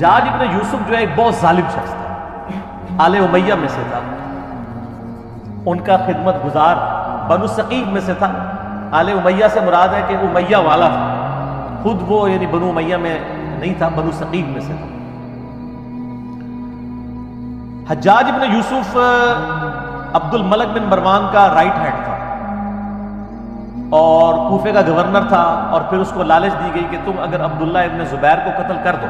حجاج ابن یوسف جو ہے ایک بہت ظالم شخص تھا، آل امیہ میں سے تھا، ان کا خدمت گزار بنو ثقیف میں سے تھا۔ آل امیہ سے مراد ہے کہ امیہ والا تھا، خود وہ یعنی بنو امیہ میں نہیں تھا، بنو ثقیف میں سے تھا۔ حجاج ابن یوسف عبد الملک بن مروان کا رائٹ ہینڈ تھا اور کوفے کا گورنر تھا، اور پھر اس کو لالچ دی گئی کہ تم اگر عبداللہ ابن زبیر کو قتل کر دو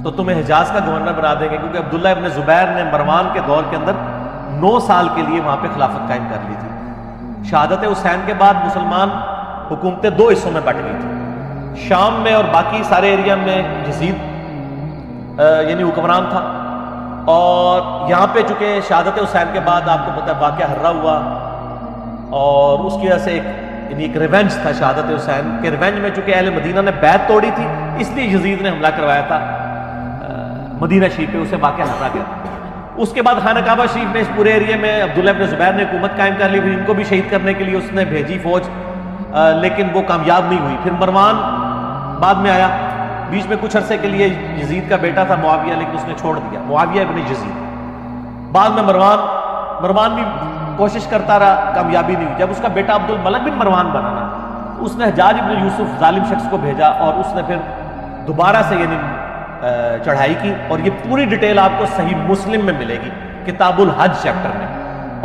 تو تمہیں حجاز کا گورنر بنا دیں گے، کیونکہ عبداللہ ابن زبیر نے مروان کے دور کے اندر 9 سال کے لیے وہاں پہ خلافت قائم کر لی تھی۔ شہادت حسین کے بعد مسلمان حکومتیں 2 حصوں میں بٹ گئی تھی، شام میں اور باقی سارے ایریا میں یزید یعنی حکمران تھا، اور یہاں پہ چونکہ شہادت حسین کے بعد آپ کو پتہ ہے واقعہ ہررا ہوا، اور اس کی وجہ سے ایک ریونج تھا شہادت حسین کے۔ ریونج میں چونکہ اہل مدینہ نے بیعت توڑی تھی، اس لیے یزید نے حملہ کروایا تھا مدینہ شریف پہ، اسے واقعہ ہررا گیا۔ اس کے بعد خانہ کعبہ شریف میں اس پورے ایریا میں عبداللہ ابن زبیر نے حکومت قائم کر لی، پھر ان کو بھی شہید کرنے کے لیے اس نے بھیجی فوج، لیکن وہ کامیاب نہیں ہوئی۔ پھر مروان بعد میں آیا، بیچ میں کچھ عرصے کے لیے یزید کا بیٹا تھا معاویہ، لیکن اس نے چھوڑ دیا، معاویہ ابن یزید۔ بعد میں مروان بھی کوشش کرتا رہا، کامیابی نہیں ہوئی۔ جب اس کا بیٹا عبد الملک بن مروان بنا نا، اس نے حجاج ابن یوسف ظالم شخص کو بھیجا، اور اس نے پھر دوبارہ سے یعنی چڑھائی کی، اور یہ پوری ڈیٹیل آپ کو صحیح مسلم میں ملے گی، کتاب الحج چیپٹر میں،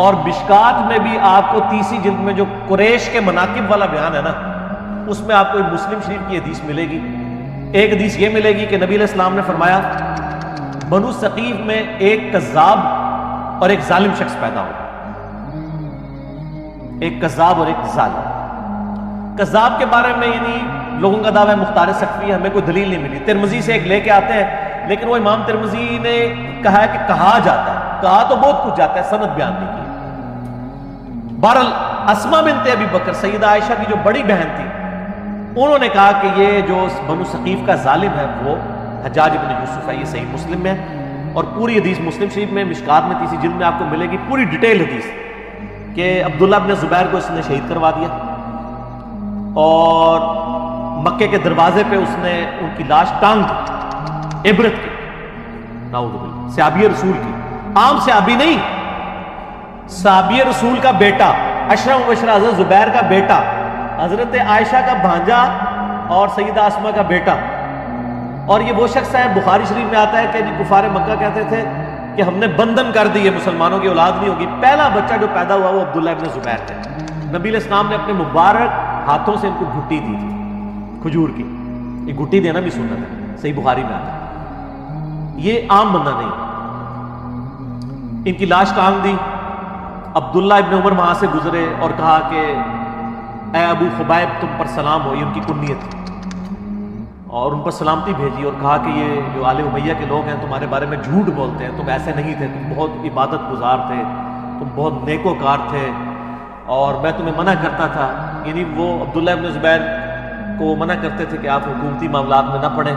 اور مشکات میں بھی آپ کو 30 جلد میں جو قریش کے مناقب والا بیان ہے نا، اس میں آپ کو ایک مسلم شریف کی حدیث ملے گی۔ ایک حدیث یہ ملے گی کہ نبی علیہ السلام نے فرمایا بنو ثقیف میں ایک کذاب اور ایک ظالم شخص پیدا ہو، ایک کذاب اور ایک ظالم۔ کذاب کے بارے میں یعنی لوگوں کا دعویٰ ہے مختار ثقفی، ہمیں کوئی دلیل نہیں ملی، ترمذی سے ایک لے کے آتے ہیں، لیکن وہ امام ترمذی نے کہا ہے کہ کہا جاتا ہے، کہا تو بہت کچھ جاتا ہے، سند بیان نہیں کی۔ بہرحال اسماء بنت ابی بکر سیدہ عائشہ کی جو بڑی بہن تھی، انہوں نے کہا کہ یہ جو بنو ثقیف کا ظالم ہے وہ حجاج ابن یوسف ہے، یہ صحیح مسلم میں ہے، اور پوری حدیث مسلم شریف میں مشکات میں 30 جلد میں آپ کو ملے گی پوری ڈیٹیل حدیث کہ عبداللہ ابن زبیر کو اس نے شہید کروا دیا، اور مکے کے دروازے پہ اس نے ان کی لاش ٹانگ دی، عبرت کی، نعوذ باللہ، صحابی رسول کی، عام صحابی نہیں، صحابی رسول کا بیٹا، اشرف مبشرہ حضرت زبیر کا بیٹا، حضرت عائشہ کا بھانجا اور سیدہ اسماء کا بیٹا۔ اور یہ وہ شخص ہے، بخاری شریف میں آتا ہے کہ کفار مکہ کہتے تھے کہ ہم نے بندھن کر دی ہے، مسلمانوں کی اولاد نہیں ہوگی۔ پہلا بچہ جو پیدا ہوا وہ عبداللہ ابن زبیر تھے۔ نبی علیہ السلام نے اپنے مبارک ہاتھوں سے ان کو گھٹی دی تھی کھجور کی، یہ گھٹی دینا بھی سنت ہے، صحیح بخاری میں آتا ہے، یہ عام بندہ نہیں۔ ان کی لاش ٹانگ دی، عبداللہ ابن عمر وہاں سے گزرے اور کہا کہ اے ابو خبیب تم پر سلام ہو، یہ ان کی کنیت تھی، اور ان پر سلامتی بھیجی اور کہا کہ یہ جو آل امیہ کے لوگ ہیں تمہارے بارے میں جھوٹ بولتے ہیں، تم ایسے نہیں تھے، تم بہت عبادت گزار تھے، تم بہت نیکوکار تھے، اور میں تمہیں منع کرتا تھا۔ یعنی وہ عبداللہ ابن زبیر کو منع کرتے تھے کہ آپ حکومتی معاملات میں نہ پڑیں،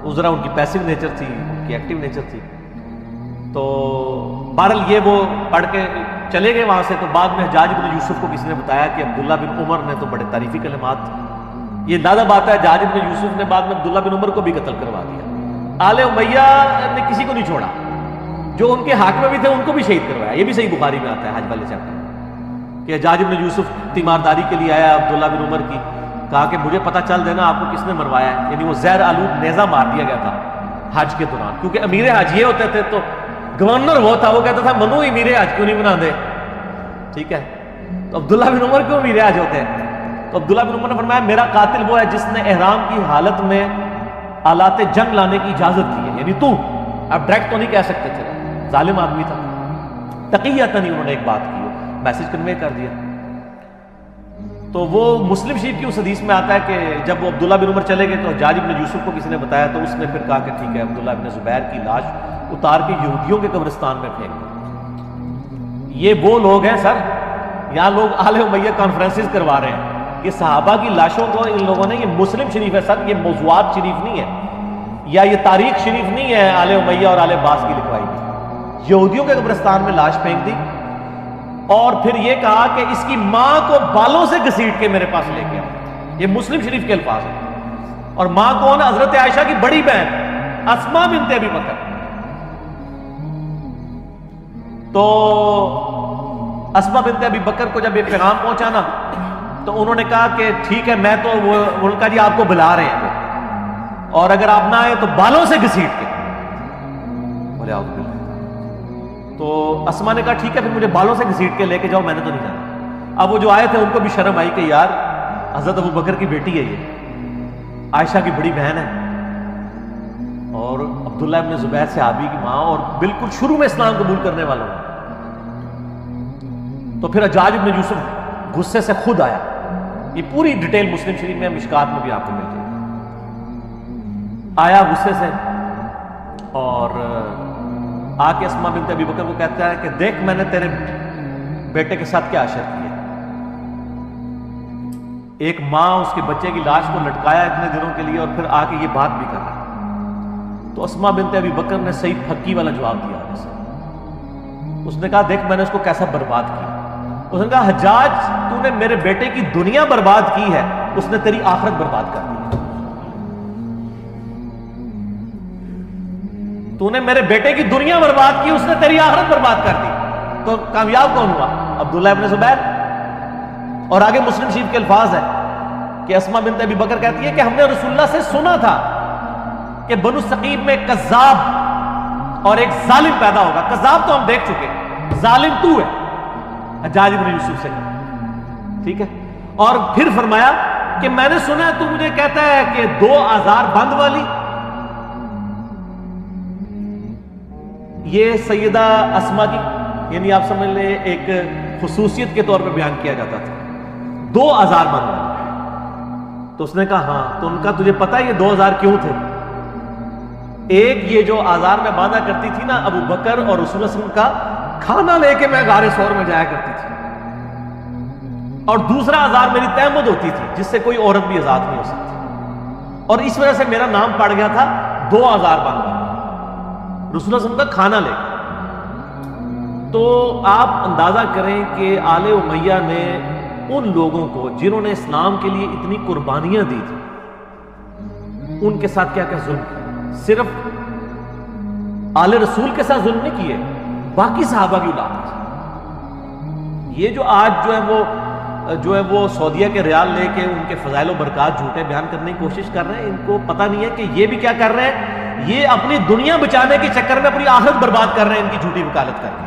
اس ذرا ان کی پیسو نیچر تھی، ان کی ایکٹیو نیچر تھی۔ تو بہرحال یہ وہ پڑھ کے چلے گئے وہاں سے۔ تو بعد میں حجاج بن یوسف کو کسی نے بتایا کہ عبداللہ بن عمر نے تو بڑے تعریفی کلمات، یہ دادا بات ہے، حجاج بن یوسف نے بعد میں عبداللہ بن عمر کو بھی قتل کروا دیا۔ آل امیہ نے کسی کو نہیں چھوڑا، جو ان کے حق میں بھی تھے ان کو بھی شہید کروایا، یہ بھی صحیح بخاری میں آتا ہے حج والے چیپٹر کہ حجاج بن یوسف تیمارداری کے لیے آیا عبداللہ بن عمر کی، کہا کہ مجھے پتہ چل دینا آپ کو کس نے مروایا ہے، یعنی وہ زہر آلود نیزہ مار دیا گیا تھا حج کے دوران، کیونکہ امیر حج یہ ہوتے تھے، تو گورنر وہ تھا، وہ کہتا تھا منو امیر حج کیوں نہیں بنا دے، ٹھیک ہے، تو عبداللہ بن عمر کیوں امیر حج ہوتے ہیں؟ تو عبداللہ بن عمر نے فرمایا میرا قاتل وہ ہے جس نے احرام کی حالت میں آلات جنگ لانے کی اجازت دی ہے، یعنی تو اب ڈائریکٹ تو نہیں کہہ سکتے تھے، ظالم آدمی تھا، تقیۃً نہیں انہوں نے ایک بات کی، میسج کنوے کر دیا۔ تو وہ مسلم شریف کی اس حدیث میں آتا ہے کہ جب وہ عبداللہ بن عمر چلے گئے تو حجاج بن یوسف کو کسی نے بتایا، تو اس نے پھر کہا کہ ٹھیک ہے عبداللہ بن زبیر کی لاش اتار کے یہودیوں کے قبرستان میں پھینک دو۔ یہ وہ لوگ ہیں سر، یہاں لوگ آل امیہ کانفرنسز کروا رہے ہیں کہ صحابہ کی لاشوں کو ان لوگوں نے، یہ مسلم شریف ہے سر، یہ موضوعات شریف نہیں ہے، یا یہ تاریخ شریف نہیں ہے آل امیہ اور آل عباس کی لکھوائی کی، یہودیوں کے قبرستان میں لاش پھینک دی، اور پھر یہ کہا کہ اس کی ماں کو بالوں سے گھسیٹ کے میرے پاس لے کے آؤ، یہ مسلم شریف کے الفاظ ہیں۔ اور ماں کون؟ حضرت عائشہ کی بڑی بہن اسما بنت ابی بکر. تو اسما بنت ابی بکر کو جب یہ پیغام پہنچا نا تو انہوں نے کہا کہ ٹھیک ہے میں تو وہ کہا جی آپ کو بلا رہے ہیں اور اگر آپ نہ آئے تو بالوں سے گھسیٹ کے. بولے اعوذ باللہ. تو اسما نے کہا ٹھیک ہے پھر مجھے بالوں سے گھسیٹ کے لے کے جاؤ, میں نے تو نہیں جانا. اب وہ جو آئے تھے ان کو بھی شرم آئی کہ یار حضرت ابو بکر کی بیٹی ہے, یہ عائشہ کی بڑی بہن ہے اور عبداللہ ابن زبیر صحابی کی ماں اور بالکل شروع میں اسلام قبول کرنے والا ہوں. تو پھر حجاج ابن یوسف غصے سے خود آیا. یہ پوری ڈیٹیل مسلم شریف میں مشکات میں بھی آپ کو مل جائے گی. آیا غصے سے اور آ کے اسما بنت ابی بکر کو کہتا ہے کہ دیکھ میں نے تیرے بیٹے کے ساتھ کیا اشر کیا. ایک ماں اس کے بچے کی لاش کو لٹکایا اتنے دنوں کے لیے اور پھر آ کے یہ بات بھی کر رہا ہے. تو اسما بنت ابی بکر نے صحیح پھکی والا جواب دیا. اس نے کہا دیکھ میں نے اس کو کیسا برباد کیا. اس نے کہا حجاج تو نے میرے بیٹے کی دنیا برباد کی ہے, اس نے تیری آخرت برباد کر دی. تو نے میرے بیٹے کی دنیا برباد کی, اس نے تیری آخرت برباد کر دی. تو کامیاب کون ہوا؟ عبداللہ ابن زبیر. اور آگے مسلم شریف کے الفاظ ہے کہ اسما بنت ابی بکر کہتی ہے کہ ہم نے رسول اللہ سے سنا تھا کہ بنو ثقیف میں ایک کذاب اور ایک ظالم پیدا ہوگا. کذاب تو ہم دیکھ چکے, ظالم تو ہے. حجاج ابن یوسف سے ٹھیک ہے. اور پھر فرمایا کہ میں نے سنا تو مجھے کہتا ہے کہ 2 آزار بند والی. یہ سیدہ اسما کی یعنی آپ سمجھ لیں ایک خصوصیت کے طور پہ بیان کیا جاتا تھا, 2 آزار بند والی. تو اس نے کہا ہاں. تو ان کا تجھے پتا یہ 2 آزار کیوں تھے؟ ایک یہ جو آزار میں باندھا کرتی تھی نا ابو بکر اور رسول اللہ صلی اللہ علیہ وسلم کا کھانا لے کے میں غار ثور میں جایا کرتی تھی, اور دوسرا آزار میری تہمت ہوتی تھی جس سے کوئی عورت بھی آزاد نہیں ہو سکتی, اور اس وجہ سے میرا نام پڑ گیا تھا 2 آزار بند والا, رسول اللہ صلی اللہ علیہ وسلم کا کھانا لے کے. تو آپ اندازہ کریں کہ آل امیہ نے ان لوگوں کو جنہوں نے اسلام کے لیے اتنی قربانیاں دی تھی ان کے ساتھ کیا کیا ظلم کیا. صرف آل رسول کے ساتھ ظلم نہیں کیے, باقی صحابہ کی اولاد. یہ جو آج جو ہے وہ سعودیہ کے ریال لے کے ان کے فضائل و برکات جھوٹے بیان کرنے کی کوشش کر رہے ہیں, ان کو پتہ نہیں ہے کہ یہ بھی کیا کر رہے ہیں. یہ اپنی دنیا بچانے کے چکر میں اپنی آخرت برباد کر رہے ہیں ان کی جھوٹی وکالت کر کے.